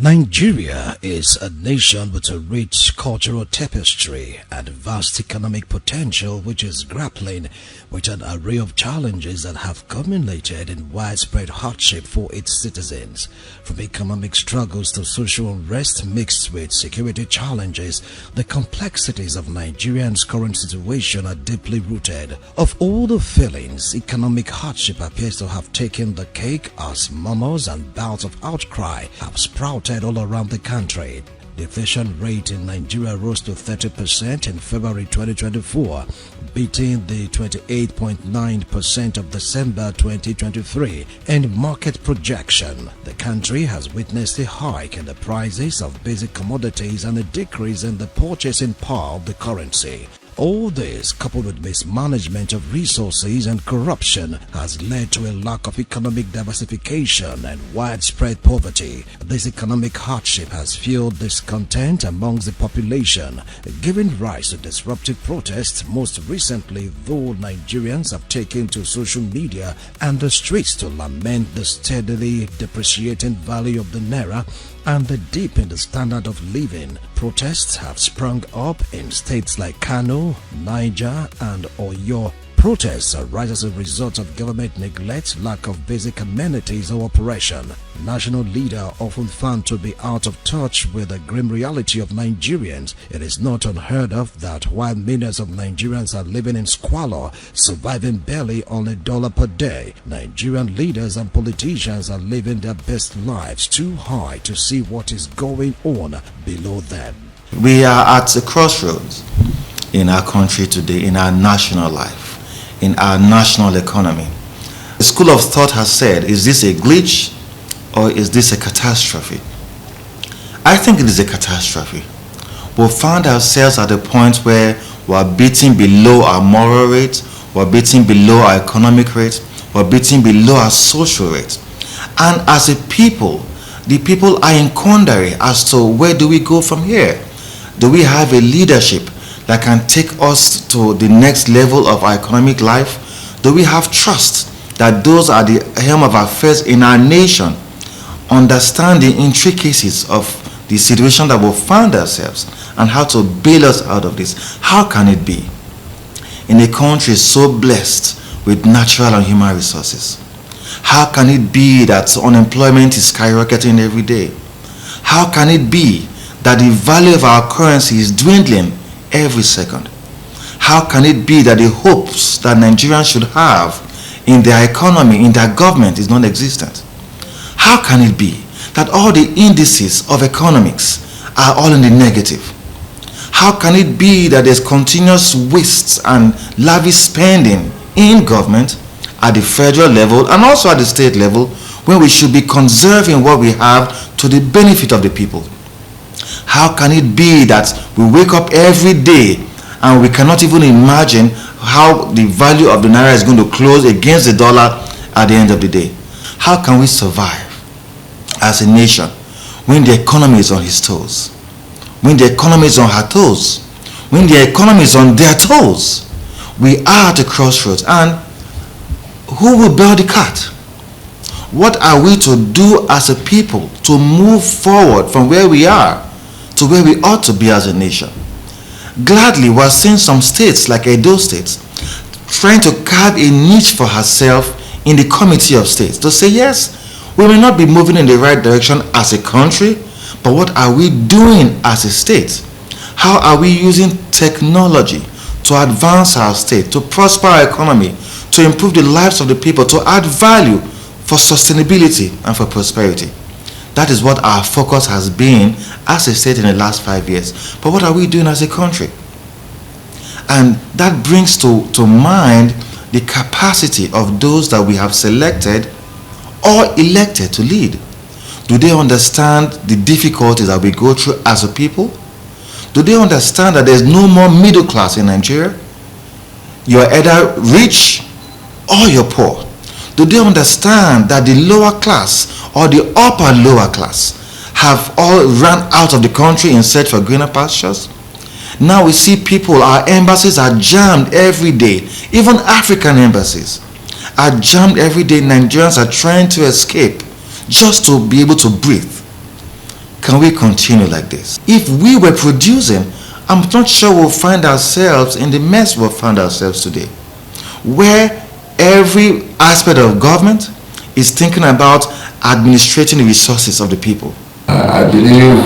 Nigeria is a nation with a rich cultural tapestry and vast economic potential, which is grappling with an array of challenges that have culminated in widespread hardship for its citizens. From economic struggles to social unrest mixed with security challenges, the complexities of Nigeria's current situation are deeply rooted. Of all the feelings, economic hardship appears to have taken the cake as murmurs and bouts of outcry have sprouted all around the country. The inflation rate in Nigeria rose to 30% in February 2024, beating the 28.9% of December 2023 and market projection. The country has witnessed a hike in the prices of basic commodities and a decrease in the purchasing power of the currency. All this, coupled with mismanagement of resources and corruption, has led to a lack of economic diversification and widespread poverty. This economic hardship has fueled discontent amongst the population, giving rise to disruptive protests. Most recently, though, Nigerians have taken to social media and the streets to lament the steadily depreciating value of the naira and the dip in the standard of living. Protests have sprung up in states like Kano, Niger, and Oyo. Protests arise as a result of government neglect, lack of basic amenities or operation. National leaders often found to be out of touch with the grim reality of Nigerians. It is not unheard of that while millions of Nigerians are living in squalor, surviving barely on $1 per day, Nigerian leaders and politicians are living their best lives too high to see what is going on below them. We are at a crossroads in our country today, in our national life, in our national economy. The school of thought has said, is this a glitch or is this a catastrophe? I think it is a catastrophe. We found ourselves at a point where we're beating below our moral rate, we're beating below our economic rate, we're beating below our social rate. And as a people, the people are in quandary as to where do we go from here? Do we have a leadership that can take us to the next level of our economic life? Do we have trust that those are the helm of affairs in our nation, understand the intricacies of the situation that we found ourselves and how to bail us out of this? How can it be in a country so blessed with natural and human resources? How can it be that unemployment is skyrocketing every day? How can it be that the value of our currency is dwindling every second? How can it be that the hopes that Nigerians should have in their economy, in their government, is non-existent? How can it be that all the indices of economics are all in the negative? How can it be that there's continuous waste and lavish spending in government at the federal level and also at the state level, when we should be conserving what we have to the benefit of the people? How can it be that we wake up every day and we cannot even imagine how the value of the naira is going to close against the dollar at the end of the day? How can we survive as a nation when the economy is on his toes, when the economy is on her toes, when the economy is on their toes? We are at a crossroads, and who will bear the cat? What are we to do as a people to move forward from where we are to where we ought to be as a nation? Gladly, we're seeing some states like Edo State trying to carve a niche for herself in the committee of states to say, yes, we may not be moving in the right direction as a country, but what are we doing as a state? How are we using technology to advance our state, to prosper our economy, to improve the lives of the people, to add value for sustainability and for prosperity? That is what our focus has been as a state in the last 5 years. But what are we doing as a country? And that brings to mind the capacity of those that we have selected or elected to lead. Do they understand the difficulties that we go through as a people? Do they understand that there's no more middle class in Nigeria? You're either rich or you're poor. Do they understand that the lower class or the upper lower class have all run out of the country in search for greener pastures? Now we see people, our embassies are jammed every day. Even African embassies are jammed every day. Nigerians are trying to escape just to be able to breathe. can we continue like this? If we were producing, I'm not sure we'll find ourselves in the mess we'll find ourselves today, where every aspect of government is thinking about administrating the resources of the people. I believe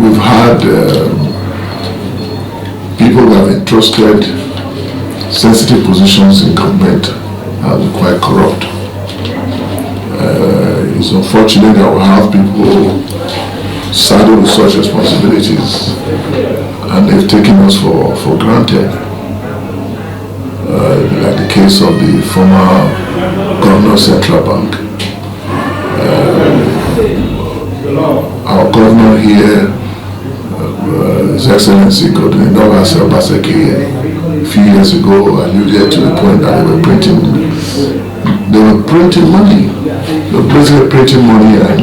we've had people who have entrusted sensitive positions in government have been quite corrupt. It's unfortunate that we have people saddled with such responsibilities and they've taken us for granted. Like the case of the former governor of Central Bank. Our governor here, His Excellency Godwin Obaseki, a few years ago alluded to the point that they were printing money. They were basically printing money and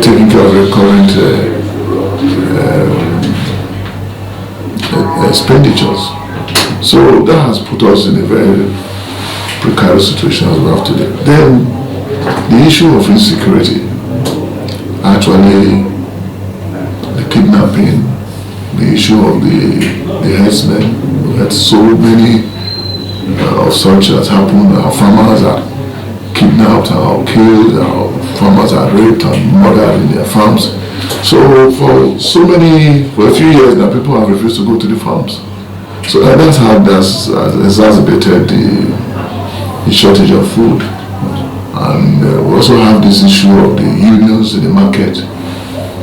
taking care of recurrent expenditures. So that has put us in a very precarious situation as we have today. Then the issue of insecurity, actually the kidnapping, the issue of the herdsmen. We had so many of such that happened. Our farmers are kidnapped, are killed, our farmers are raped and murdered in their farms. So for a few years now, people have refused to go to the farms. So that's exacerbated the shortage of food. And we also have this issue of the unions in the market,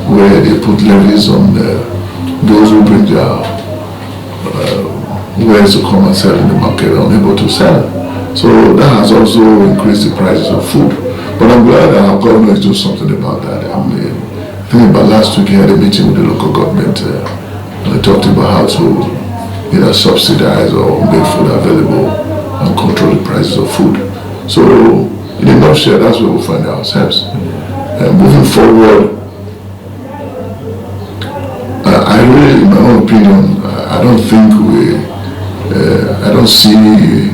where they put levies on those who bring their wares to come and sell in the market are unable to sell. So that has also increased the prices of food. But I'm glad that our government is doing something about that. I think about last week he had a meeting with the local government and they talked about how to either subsidize or make food available and control the prices of food. So in a nutshell, that's where we find ourselves. Moving forward, I really, in my own opinion, I don't see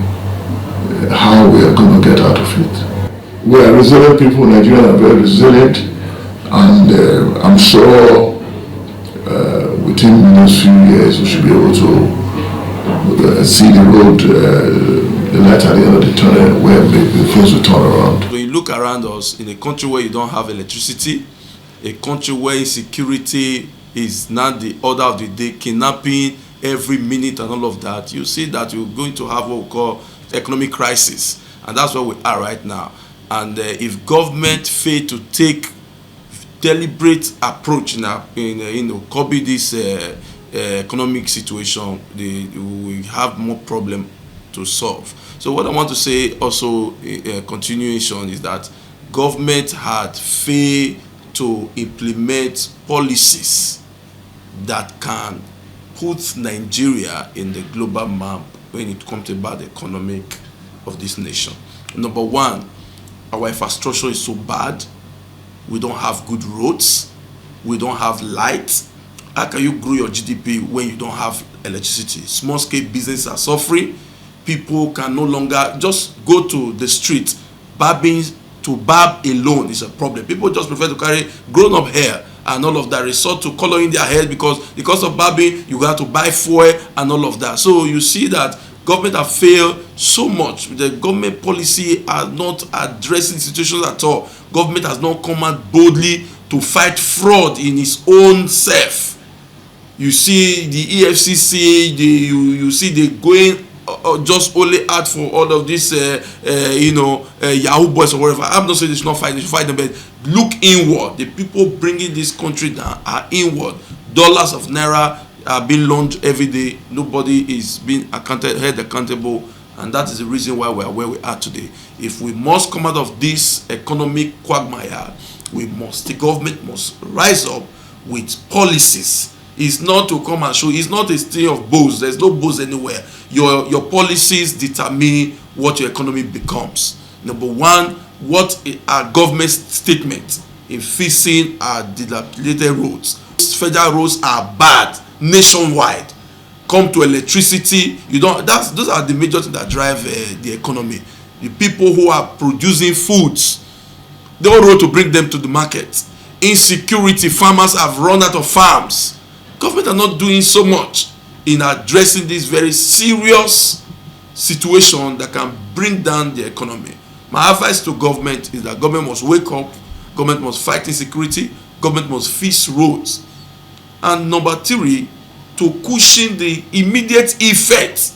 how we are going to get out of it. We are resilient people. Nigerians are very resilient, and I'm sure within the next few years we should be able to see the road, the light at the end of the tunnel, where things will turn around. When you look around us, in a country where you don't have electricity, a country where insecurity is not the order of the day, kidnapping every minute and all of that, you see that you're going to have what we call economic crisis, and that's where we are right now. And if government fail to take deliberate approach now in curbing this economic situation, we have more problem to solve. So what I want to say also, continuation, is that government had failed to implement policies that can put Nigeria in the global map when it comes about the economic of this nation. Number one, our infrastructure is so bad. We don't have good roads. We don't have light. How can you grow your GDP when you don't have electricity? Small scale businesses are suffering. People can no longer just go to the street. Barbing, to barb alone is a problem. People just prefer to carry grown up hair and all of that, resort to coloring their hair because of barbing, you got to buy fuel and all of that. So you see that government have failed so much. The government policy are not addressing situations at all. Government has not come out boldly to fight fraud in its own self. You see the EFCC, you see they going just only out for all of this, Yahoo boys or whatever. I'm not saying they should not fight, they should fight them, but look inward. The people bringing this country down are inward. Dollars of naira are being launched every day. Nobody is being held accountable, and that is the reason why we are where we are today. If we must come out of this economic quagmire, the government must rise up with policies. It's not to come and show. It's not a thing of boast. There's no boast anywhere. Your policies determine what your economy becomes. Number one, what are government statement in fixing our dilapidated roads? Federal roads are bad nationwide. Come to electricity, those are the major things that drive the economy. The people who are producing foods, no road to bring them to the market. Insecurity, farmers have run out of farms. Government are not doing so much in addressing this very serious situation that can bring down the economy. My advice to government is that government must wake up, government must fight insecurity, government must fix roads. And number 3, to cushion the immediate effect,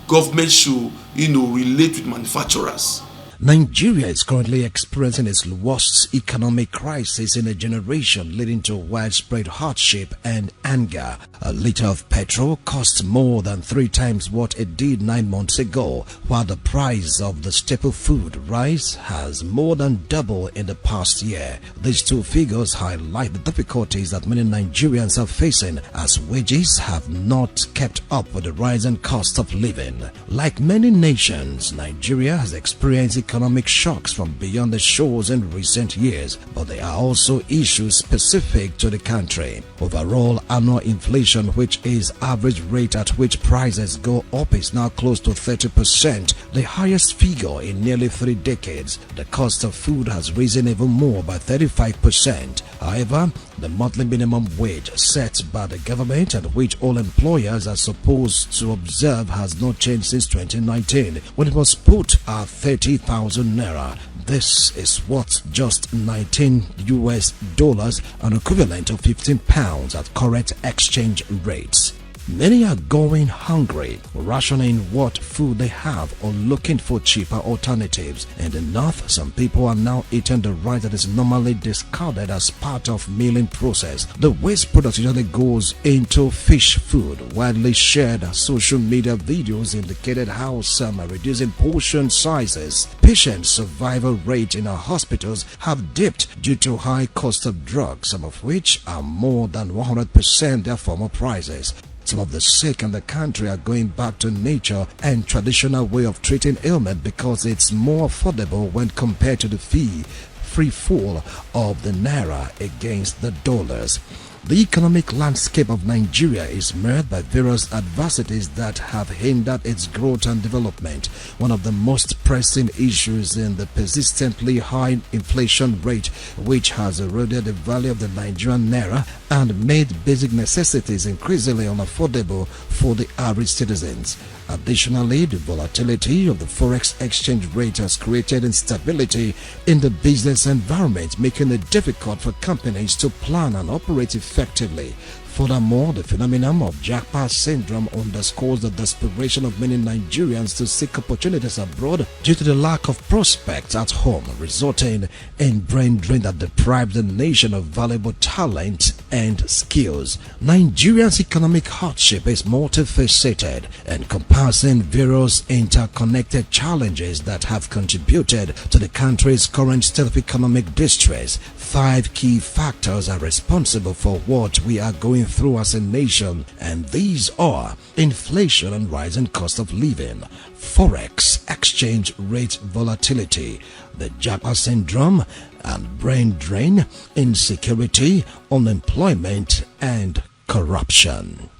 government should, relate with manufacturers. Nigeria is currently experiencing its worst economic crisis in a generation, leading to widespread hardship and anger. A liter of petrol costs more than 3 times what it did 9 months ago, while the price of the staple food, rice, has more than doubled in the past year. These 2 figures highlight the difficulties that many Nigerians are facing, as wages have not kept up with the rising cost of living. Like many nations, Nigeria has experienced economic shocks from beyond the shores in recent years, but there are also issues specific to the country. Overall annual inflation, which is average rate at which prices go up, is now close to 30%, the highest figure in nearly 3 decades. The cost of food has risen even more by 35%. However, the monthly minimum wage set by the government, and which all employers are supposed to observe, has not changed since 2019, when it was put at 30,000 naira. This is what just $19, an equivalent of 15 pounds at current exchange rates. Many are going hungry, rationing what food they have or looking for cheaper alternatives. In the north, some people are now eating the rice that is normally discarded as part of milling process. The waste product usually goes into fish food. Widely shared social media videos indicated how some are reducing portion sizes. Patient survival rate in our hospitals have dipped due to high cost of drugs, some of which are more than 100% their former prices. Some of the sick in the country are going back to nature and traditional way of treating ailment because it's more affordable when compared to the free fall of the naira against the dollars. The economic landscape of Nigeria is marred by various adversities that have hindered its growth and development. One of the most pressing issues is the persistently high inflation rate, which has eroded the value of the Nigerian naira and made basic necessities increasingly unaffordable for the average citizens. Additionally, the volatility of the forex exchange rate has created instability in the business environment, making it difficult for companies to plan and operate effectively. Furthermore, the phenomenon of jackpot syndrome underscores the desperation of many Nigerians to seek opportunities abroad due to the lack of prospects at home, resulting in brain drain that deprives the nation of valuable talent and skills. Nigeria's economic hardship is multifaceted, encompassing various interconnected challenges that have contributed to the country's current state of economic distress. 5 key factors are responsible for what we are going through as a nation, and these are inflation and rising cost of living, forex exchange rate volatility, the jackpot syndrome and brain drain, insecurity, unemployment, and corruption.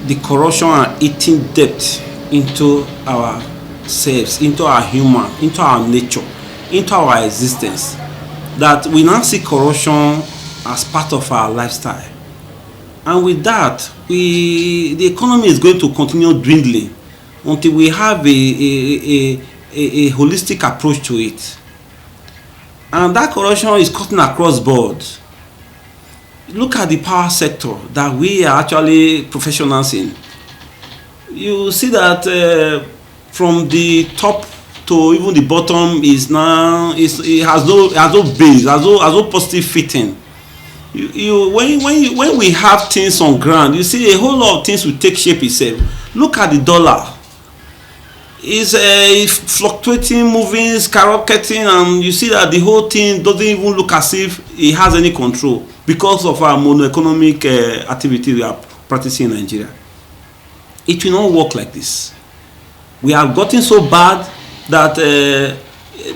The corruption are eating depth into ourselves, into our human, into our nature, into our existence, that we now see corruption as part of our lifestyle. And with that, the economy is going to continue dwindling until we have a holistic approach to it. And that corruption is cutting across board. Look at the power sector that we are actually professionals in. You see that from the top to even the bottom it has no base, has no positive fitting. When we have things on ground, you see a whole lot of things will take shape itself. Look at the dollar. It's fluctuating, moving, skyrocketing, and you see that the whole thing doesn't even look as if it has any control because of our mono-economic activity we are practicing in Nigeria. It will not work like this. We have gotten so bad that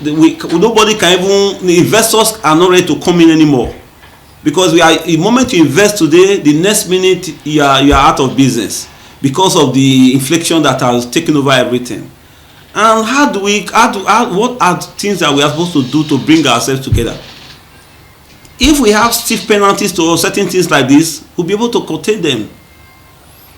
nobody can even, the investors are not ready to come in anymore. Because the moment you invest today, the next minute you are out of business because of the inflation that has taken over everything. And what are things that we are supposed to do to bring ourselves together? If we have stiff penalties to certain things like this, we'll be able to contain them.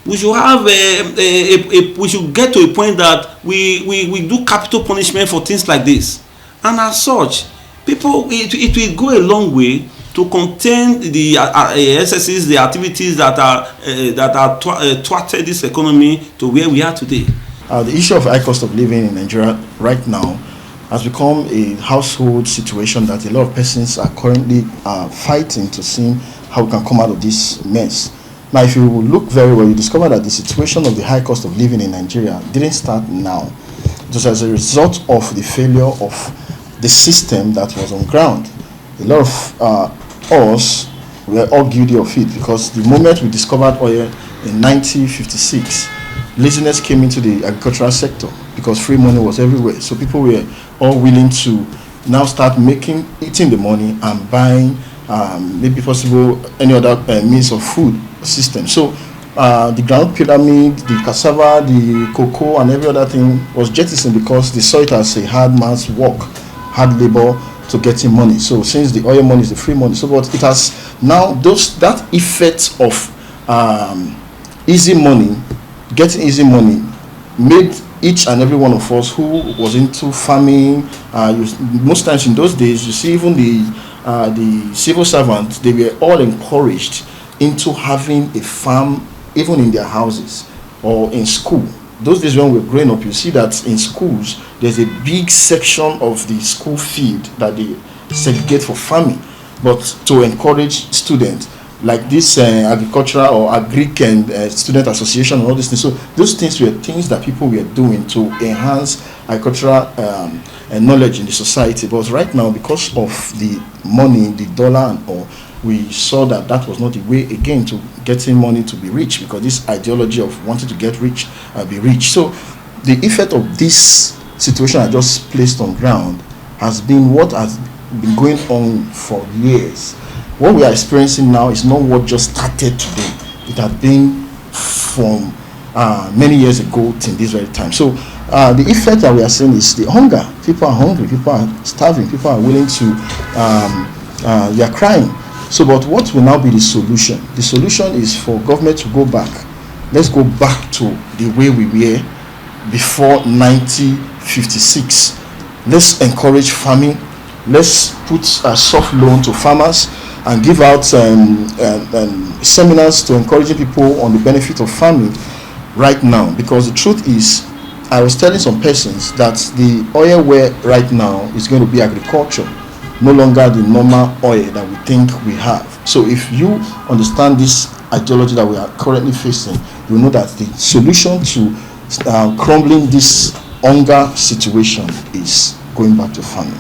We should have we should get to a point that we do capital punishment for things like this. And as such, people, it will go a long way to contain the excesses, the activities that are thwarted this economy to where we are today. The issue of high cost of living in Nigeria right now has become a household situation that a lot of persons are currently fighting to see how we can come out of this mess. Now, if you look very well, you discover that the situation of the high cost of living in Nigeria didn't start now. It was as a result of the failure of the system that was on ground. A lot of us were all guilty of it, because the moment we discovered oil in 1956, laziness came into the agricultural sector because free money was everywhere. So people were all willing to now start eating the money and buying maybe possible any other means of food system. So the ground pyramid, the cassava, the cocoa, and every other thing was jettisoned because they saw it as a hard man's work, hard labor to getting money. So since the oil money is the free money, so but it has now that effect of easy money, getting easy money, made each and every one of us who was into farming. Most times in those days, you see even the civil servants, they were all encouraged into having a farm, even in their houses or in school. Those days when we were growing up, you see that in schools, there's a big section of the school field that they segregate for farming, but to encourage students, like this agricultural or agric and student association and all these things. So those things were things that people were doing to enhance agricultural knowledge in the society. But right now, because of the money, the dollar and all, we saw that that was not the way again to getting money to be rich, because this ideology of wanting to get rich, be rich. So the effect of this situation I just placed on ground has been what has been going on for years. What we are experiencing now is not what just started today. It had been from many years ago till this very time. So the effect that we are seeing is the hunger. People are hungry, people are starving, people are willing to, they are crying. So, but what will now be the solution? The solution is for government to go back. Let's go back to the way we were before 1956. Let's encourage farming. Let's put a soft loan to farmers and give out seminars to encouraging people on the benefit of farming right now. Because the truth is, I was telling some persons that the oil well right now is going to be agriculture, no longer the normal oil that we think we have. So if you understand this ideology that we are currently facing, you know that the solution to crumbling this hunger situation is going back to farming.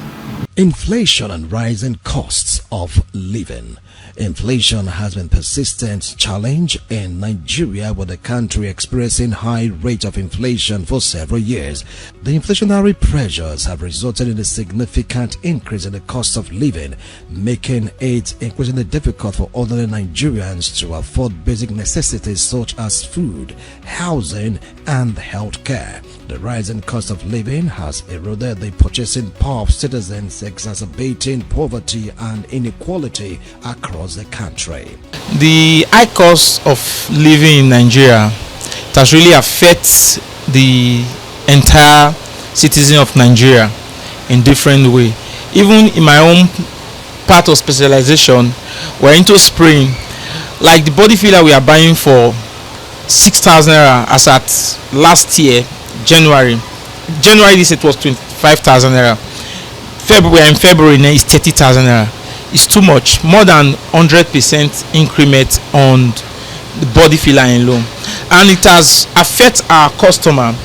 Inflation and rising costs of living. Inflation has been a persistent challenge in Nigeria, with the country experiencing high rate of inflation for several years. The inflationary pressures have resulted in a significant increase in the cost of living, making it increasingly difficult for ordinary Nigerians to afford basic necessities such as food, housing, and healthcare. The rising cost of living has eroded the purchasing power of citizens, exacerbating poverty and inequality across the country. The high cost of living in Nigeria, it has really affected the entire citizen of Nigeria in different way. Even in my own part of specialization, we're into spraying. Like the body filler we are buying for 6,000 naira as at last year, January this it was 25,000 naira. In February now is 30,000 naira. It's too much, more than 100% increment on the body filler alone, and it has affect our customer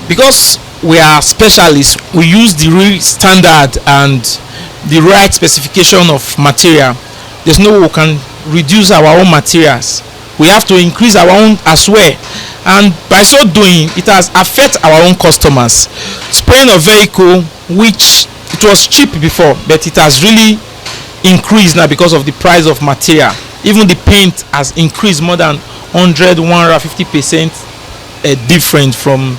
because we are specialists. We use the real standard and the right specification of material. There's no way we can reduce our own materials. We have to increase our own as well, and by so doing, it has affect our own customers. Spraying a vehicle, which it was cheap before, but it has really increased now because of the price of material. Even the paint has increased more than 150% different from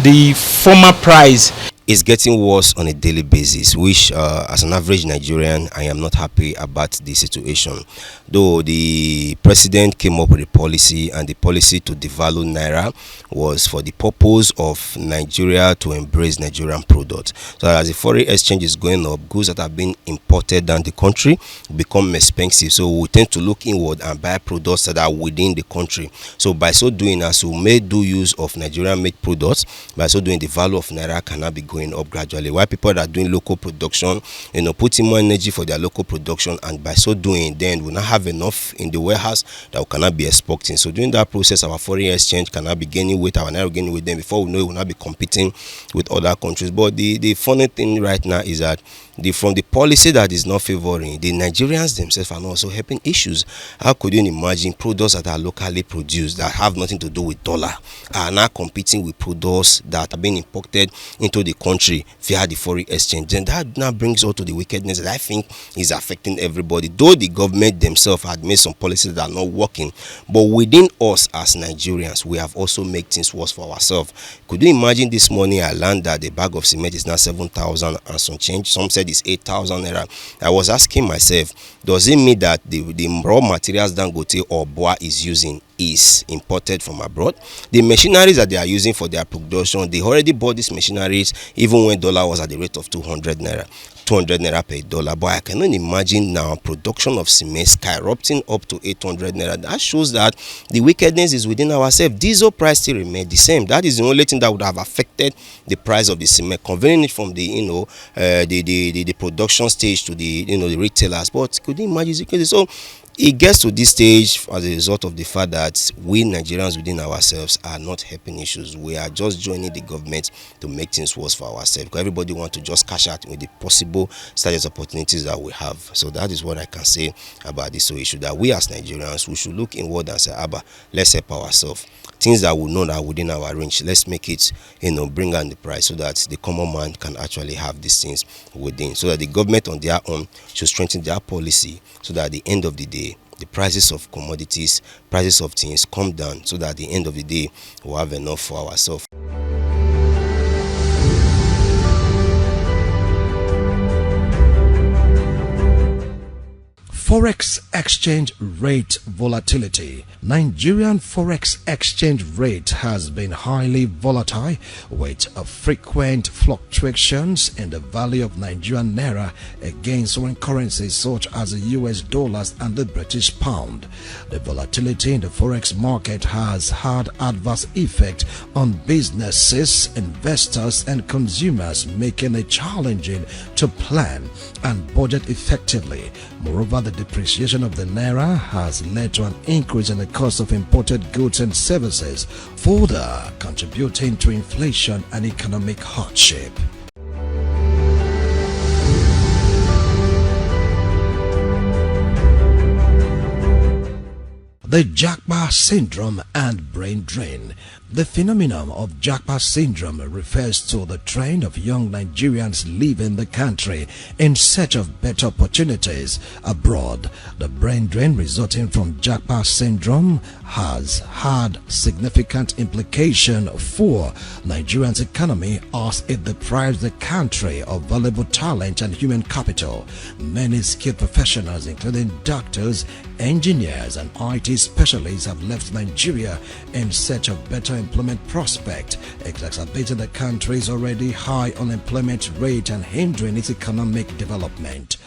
the former price. It's getting worse on a daily basis, which as an average Nigerian, I am not happy about the situation. Though the president came up with a policy, and the policy to devalue Naira was for the purpose of Nigeria to embrace Nigerian products. So as the foreign exchange is going up, goods that have been imported down the country become expensive. So we tend to look inward and buy products that are within the country. So by so doing, as we may do use of Nigerian-made products, by so doing, the value of Naira cannot be going up gradually. While people that are doing local production, putting more energy for their local production, and by so doing, then we not have enough in the warehouse that we cannot be exporting. So during that process, our foreign exchange cannot be gaining weight, our Naira gaining weight. Then before we know it, will not be competing with other countries. But the funny thing right now is that from the policy that is not favoring, the Nigerians themselves are also helping issues. How could you imagine products that are locally produced, that have nothing to do with dollar, are now competing with products that are being imported into the country via the foreign exchange? And that now brings us to the wickedness that I think is affecting everybody. Though the government themselves had made some policies that are not working, but within us as Nigerians, we have also made things worse for ourselves. Could you imagine this morning I learned that the bag of cement is now 7,000 and some change? Some said it's 8,000 naira. I was asking myself, does it mean that the raw materials Dangote or Boa is using is imported from abroad? The machineries that they are using for their production, they already bought these machineries even when dollar was at the rate of 200 naira per dollar. But I cannot imagine now production of cement skyrocketing up to 800 naira. That shows that the wickedness is within ourselves. Diesel price still remains the same. That is the only thing that would have affected the price of the cement, converting it from the production stage to the retailers. But could you imagine? So it gets to this stage as a result of the fact that we Nigerians within ourselves are not helping issues. We are just joining the government to make things worse for ourselves, because everybody wants to just cash out with the possible status opportunities that we have. So that is what I can say about this issue, that we as Nigerians, we should look inward and say, Abba, let's help ourselves. Things that we know that are within our range, let's make it, bring down the price so that the common man can actually have these things within. So that the government on their own should strengthen their policy, so that at the end of the day, the prices of commodities, prices of things come down, so that at the end of the day, we'll have enough for ourselves. Forex exchange rate volatility. Nigerian forex exchange rate has been highly volatile, with frequent fluctuations in the value of Nigerian naira against foreign currencies such as the US dollars and the British pound. The volatility in the forex market has had adverse effect on businesses, investors and consumers, making it challenging to plan and budget effectively. Moreover, the depreciation of the naira has led to an increase in the cost of imported goods and services, further contributing to inflation and economic hardship. The Japa syndrome and brain drain. The phenomenon of Japa syndrome refers to the trend of young Nigerians leaving the country in search of better opportunities abroad. The brain drain resulting from Japa syndrome has had significant implication for Nigeria's economy, as it deprives the country of valuable talent and human capital. Many skilled professionals, including doctors, engineers and IT specialists, have left Nigeria in search of better employment prospect, exacerbating the country's already high unemployment rate and hindering its economic development.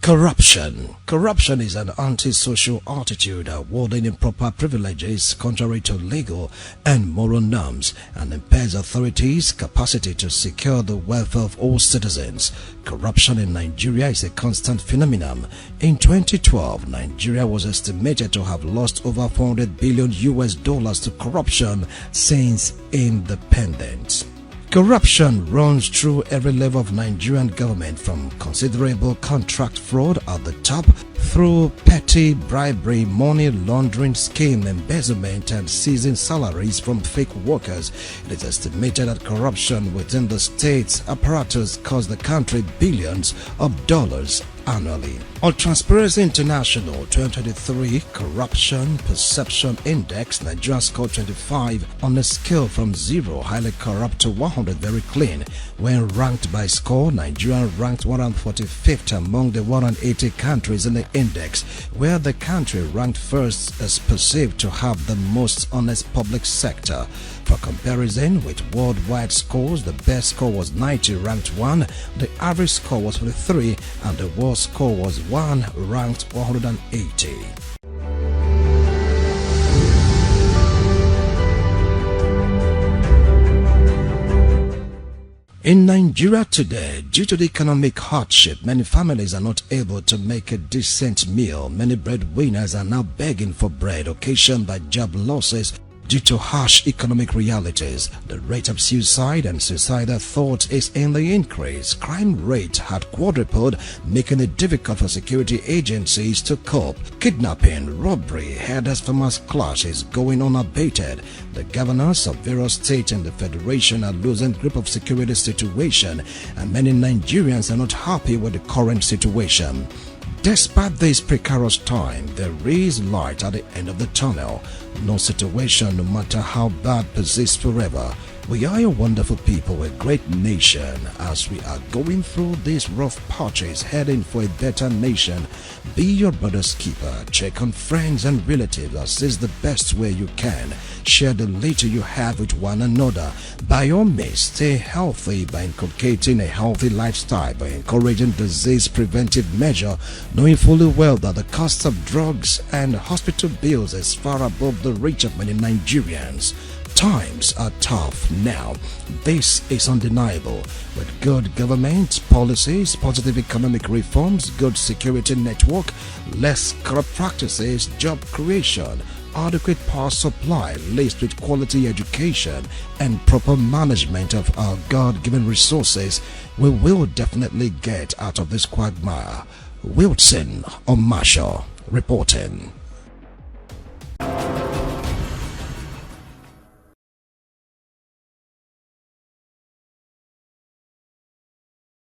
Corruption. Corruption is an antisocial attitude awarding improper privileges contrary to legal and moral norms, and impairs authorities' capacity to secure the welfare of all citizens. Corruption in Nigeria is a constant phenomenon. In 2012, Nigeria was estimated to have lost over $400 billion to corruption since independence. Corruption runs through every level of Nigerian government, from considerable contract fraud at the top through petty bribery, money laundering, scheme embezzlement and seizing salaries from fake workers. It is estimated that corruption within the state's apparatus cost the country billions of dollars annually. On Transparency International 2023 Corruption Perception Index, Nigeria scored 25 on a scale from 0, highly corrupt, to 100, very clean. When ranked by score, Nigeria ranked 145th among the 180 countries in the index, where the country ranked first is perceived to have the most honest public sector. For comparison with worldwide scores, the best score was 90, ranked 1, the average score was 43, and the worst score was 1, ranked 180. In Nigeria today, due to the economic hardship, many families are not able to make a decent meal. Many breadwinners are now begging for bread, occasioned by job losses due to harsh economic realities. The rate of suicide and suicidal thoughts is in the increase. Crime rate had quadrupled, making it difficult for security agencies to cope. Kidnapping, robbery, herders farmers clash is going unabated. The governors of various states in the federation are losing grip of security situation, and many Nigerians are not happy with the current situation. Despite this precarious time, there is light at the end of the tunnel. No situation, no matter how bad, persists forever. We are a wonderful people, a great nation. As we are going through these rough patches, heading for a better nation, be your brother's keeper. Check on friends and relatives, assist the best way you can. Share the little you have with one another. By all means, stay healthy by inculcating a healthy lifestyle, by encouraging disease preventive measure, knowing fully well that the cost of drugs and hospital bills is far above the reach of many Nigerians. Times are tough now. This is undeniable. With good government policies, positive economic reforms, good security network, less corrupt practices, job creation, adequate power supply laced with quality education, and proper management of our God-given resources, we will definitely get out of this quagmire. Wilson Omasho reporting.